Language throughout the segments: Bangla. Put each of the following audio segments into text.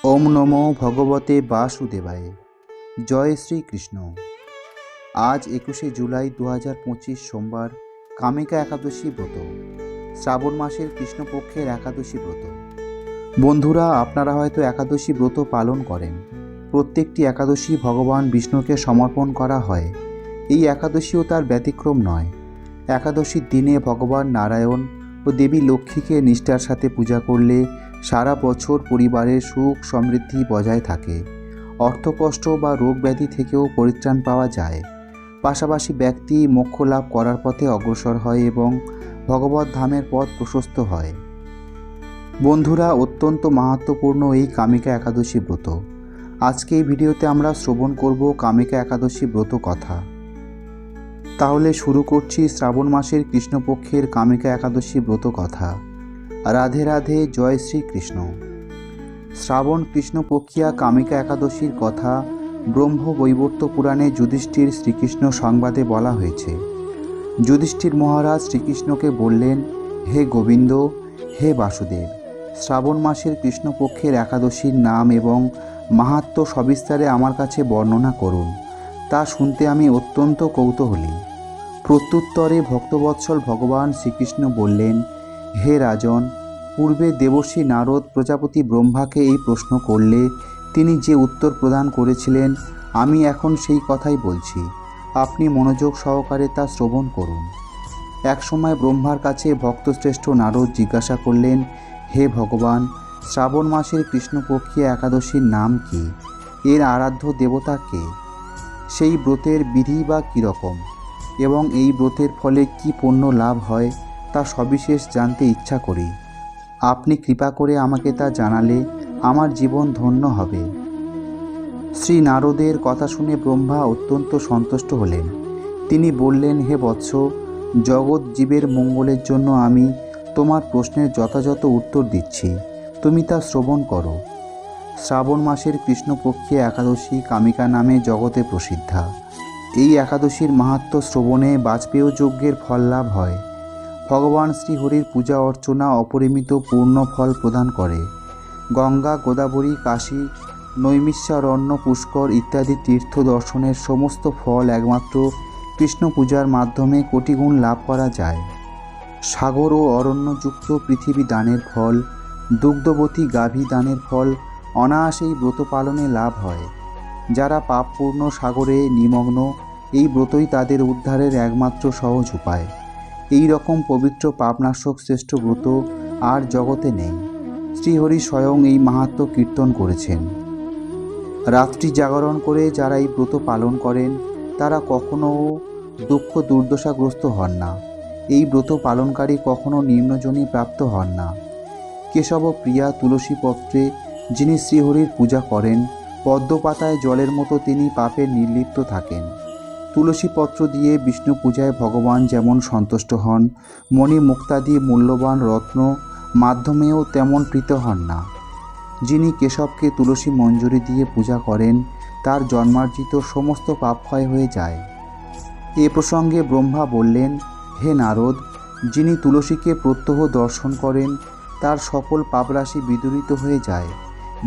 ওম নমো ভগবতে বাসুদেবায়। জয় শ্রীকৃষ্ণ। আজ 21শে জুলাই 2025 সোমবার, কামিকা একাদশী ব্রত, শ্রাবণ মাসের কৃষ্ণপক্ষের একাদশী ব্রত। বন্ধুরা, আপনারা হয়তো একাদশী ব্রত পালন করেন। প্রত্যেকটি একাদশী ভগবান বিষ্ণুকে সমর্পণ করা হয়। এই একাদশীও তার ব্যতিক্রম নয়। একাদশীর দিনে ভগবান নারায়ণ ও দেবী লক্ষ্মীকে নিষ্ঠার সাথে পূজা করলে সারা বছর পরিবারের সুখ সমৃদ্ধি বজায় থাকে। অর্থকষ্ট বা রোগ ব্যাধি থেকেও পরিত্রাণ পাওয়া যায়। পাশাপাশি ব্যক্তি মোক্ষ লাভ করার পথে অগ্রসর হয় এবং ভগবত ধামের পথ প্রশস্ত হয়। বন্ধুরা, অত্যন্ত মাহাত্ম্যপূর্ণ এই কামিকা একাদশী ব্রত। আজকে এই ভিডিওতে আমরা শ্রবণ করব কামিকা একাদশী ব্রত কথা। তাহলে শুরু করছি শ্রাবণ মাসের কৃষ্ণপক্ষের কামিকা একাদশী ব্রত কথা। রাধে রাধে, জয় শ্রীকৃষ্ণ। শ্রাবণ কৃষ্ণপক্ষিয়া কামিকা একাদশীর কথা ব্রহ্ম বৈবর্ত পুরাণে যুধিষ্ঠির শ্রীকৃষ্ণ সংবাদে বলা হয়েছে। যুধিষ্ঠির মহারাজ শ্রীকৃষ্ণকে বললেন, হে গোবিন্দ, হে বাসুদেব, শ্রাবণ মাসের কৃষ্ণপক্ষের একাদশীর নাম এবং মাহাত্ম্য সবিস্তারে আমার কাছে বর্ণনা করুন। তা শুনতে আমি অত্যন্ত কৌতূহলী। প্রত্যুত্তরে ভক্তবৎসল ভগবান শ্রীকৃষ্ণ বললেন, হে রাজন, পূর্বে দেবর্ষি নারদ প্রজাপতি ব্রহ্মাকে এই প্রশ্ন করলে তিনি যে উত্তর প্রদান করেছিলেন, আমি এখন সেই কথাই বলছি। আপনি মনোযোগ সহকারে তা শ্রবণ করুন। একসময় ব্রহ্মার কাছে ভক্তশ্রেষ্ঠ নারদ জিজ্ঞাসা করলেন, হে ভগবান, শ্রাবণ মাসের কৃষ্ণপক্ষীয় একাদশীর নাম কি? এর আরাধ্য দেবতা কে? সেই ব্রতের বিধি বা কীরকম এবং এই ব্রতের ফলে কি পুণ্য লাভ হয় তা সবিশেষ জানতে ইচ্ছা করি। আপনি কৃপা করে আমাকে তা জানালে আমার জীবন ধন্য হবে। শ্রী নারদের কথা শুনে ব্রহ্মা অত্যন্ত সন্তুষ্ট হলেন। তিনি বললেন, হে বৎস, জগৎ জীবের মঙ্গলের জন্য আমি তোমার প্রশ্নের যথাযথ উত্তর দিচ্ছি, তুমি তা শ্রবণ করো। শ্রাবণ মাসের কৃষ্ণপক্ষে একাদশী কামিকা নামে জগতে প্রসিদ্ধা। এই একাদশীর মাহাত্ম্য শ্রবণে বাজপেয় যজ্ঞের ফল লাভ হয়। ভগবান শ্রীহরির পূজা অর্চনা অপরিমিত পূর্ণ ফল প্রদান করে। গঙ্গা, গোদাবরী, কাশী, নৈমিষারণ্য, পুষ্কর ইত্যাদি তীর্থ দর্শনের সমস্ত ফল একমাত্র কৃষ্ণ পূজার মাধ্যমে কোটিগুণ লাভ করা যায়। সাগর ও অরণ্যযুক্ত পৃথিবী দানের ফল, দুগ্ধবতী গাভী দানের ফল অনায়াসেই ব্রত পালনে লাভ হয়। যারা পাপপূর্ণ সাগরে নিমগ্ন, এই ব্রতই তাদের উদ্ধারের একমাত্র সহজ উপায়। এই রকম পবিত্র পাপনাশক শ্রেষ্ঠ ব্রত আর জগতে নেই। শ্রীহরি স্বয়ং এই মাহাত্ম্য কীর্তন করেছেন। রাত্রি জাগরণ করে যারা এই ব্রত পালন করেন তারা কখনও দুঃখ দুর্দশাগ্রস্ত হন না। এই ব্রত পালনকারী কখনও নিম্নজনী প্রাপ্ত হন না। কেশব প্রিয়া তুলসী পত্রে যিনি শ্রীহরির পূজা করেন, পদ্মপাতায় জলের মতো তিনি পাপে নির্লিপ্ত থাকেন। তুলসী পত্র দিয়ে বিষ্ণু পূজায় ভগবান যেমন সন্তুষ্ট হন, মণি মুক্তাদি মূল্যবান রত্ন মাধ্যমেও তেমন প্রীত হন না। যিনি কেশবকে তুলসী মঞ্জরি দিয়ে পূজা করেন, তার জন্মার্জিত সমস্ত পাপ ক্ষয় হয়ে যায়। এ প্রসঙ্গে ব্রহ্মা বললেন, হে নারদ, যিনি তুলসীকে প্রত্যহ দর্শন করেন তার সকল পাপরাশি বিদূরিত হয়ে যায়।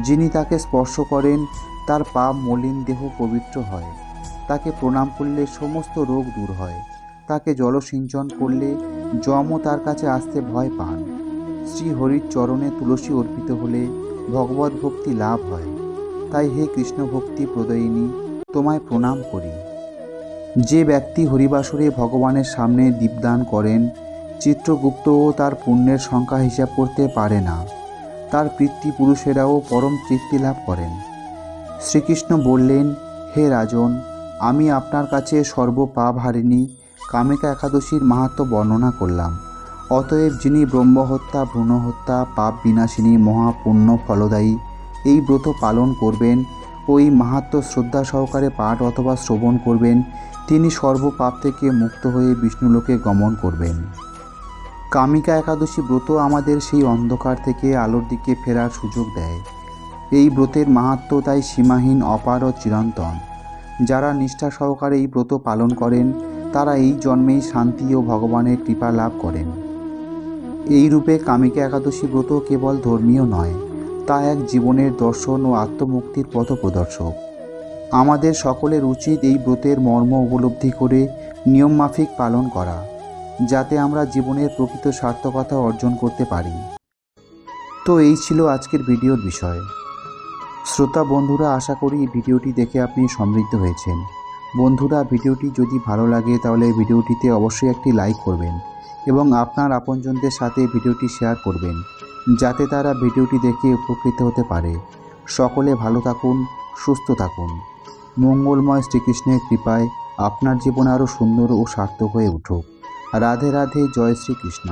যিনি তাকে স্পর্শ করেন তার পাপ মলিন দেহ পবিত্র হয়। তাকে প্রণাম করলে সমস্ত রোগ দূর হয়। তাকে জলসিঞ্চন করলে যমও তার কাছে আসতে ভয় পান। শ্রীহরির চরণে তুলসী অর্পিত হলে ভগবত ভক্তি লাভ হয়। তাই হে কৃষ্ণ ভক্তি প্রদয়িনী, তোমায় প্রণাম করি। যে ব্যক্তি হরিবাসরে ভগবানের সামনে দীপদান করেন, চিত্রগুপ্তও তার পুণ্যের সংখ্যা হিসাব করতে পারে না। তার পিতৃপুরুষেরাও পরম তৃপ্তি লাভ করেন। শ্রীকৃষ্ণ বললেন, হে রাজন, আমি আপনার কাছে সর্বপাপ হারিণী কামিকা একাদশীর মাহাত্ম্য বর্ণনা করলাম। অতএব যিনি ব্রহ্মহত্যা, ভ্রূণহত্যা, পাপ বিনাশিনী, মহাপুণ্য ফলদায়ী এই ব্রত পালন করবেন ও এই মাহাত্ম্য শ্রদ্ধা সহকারে পাঠ অথবা শ্রবণ করবেন, তিনি সর্বপাপ থেকে মুক্ত হয়ে বিষ্ণুলোকে গমন করবেন। কামিকা একাদশী ব্রত আমাদের সেই অন্ধকার থেকে আলোর দিকে ফেরার সুযোগ দেয়। এই ব্রতের মাহাত্ম্য তাই সীমাহীন, অপার ও চিরন্তন। যারা নিষ্ঠা সহকারে এই ব্রত পালন করেন তারা এই জন্মেই শান্তি ও ভগবানের কৃপা লাভ করেন। এই রূপে কামিকা একাদশী ব্রত কেবল ধর্মীয় নয়, তা এক জীবনের দর্শন ও আত্মমুক্তির পথপ্রদর্শক। আমাদের সকলের উচিত এই ব্রতের মর্ম উপলব্ধি করে নিয়মমাফিক পালন করা, যাতে আমরা জীবনের প্রকৃত সার্থকতা অর্জন করতে পারি। তো এই ছিল আজকের ভিডিওর বিষয়। শ্রোতা বন্ধুরা, আশা করি ভিডিওটি দেখে আপনি সমৃদ্ধ হয়েছেন। বন্ধুরা, ভিডিওটি যদি ভালো লাগে তাহলে ভিডিওটিতে অবশ্যই একটি লাইক করবেন এবং আপনার আপনজনদের সাথে ভিডিওটি শেয়ার করবেন, যাতে তারা ভিডিওটি দেখে উপকৃত হতে পারে। সকলে ভালো থাকুন, সুস্থ থাকুন। মঙ্গলময় শ্রীকৃষ্ণের কৃপায় আপনার জীবন আরও সুন্দর ও সার্থক হয়ে উঠুক। রাধে রাধে, জয় শ্রীকৃষ্ণ।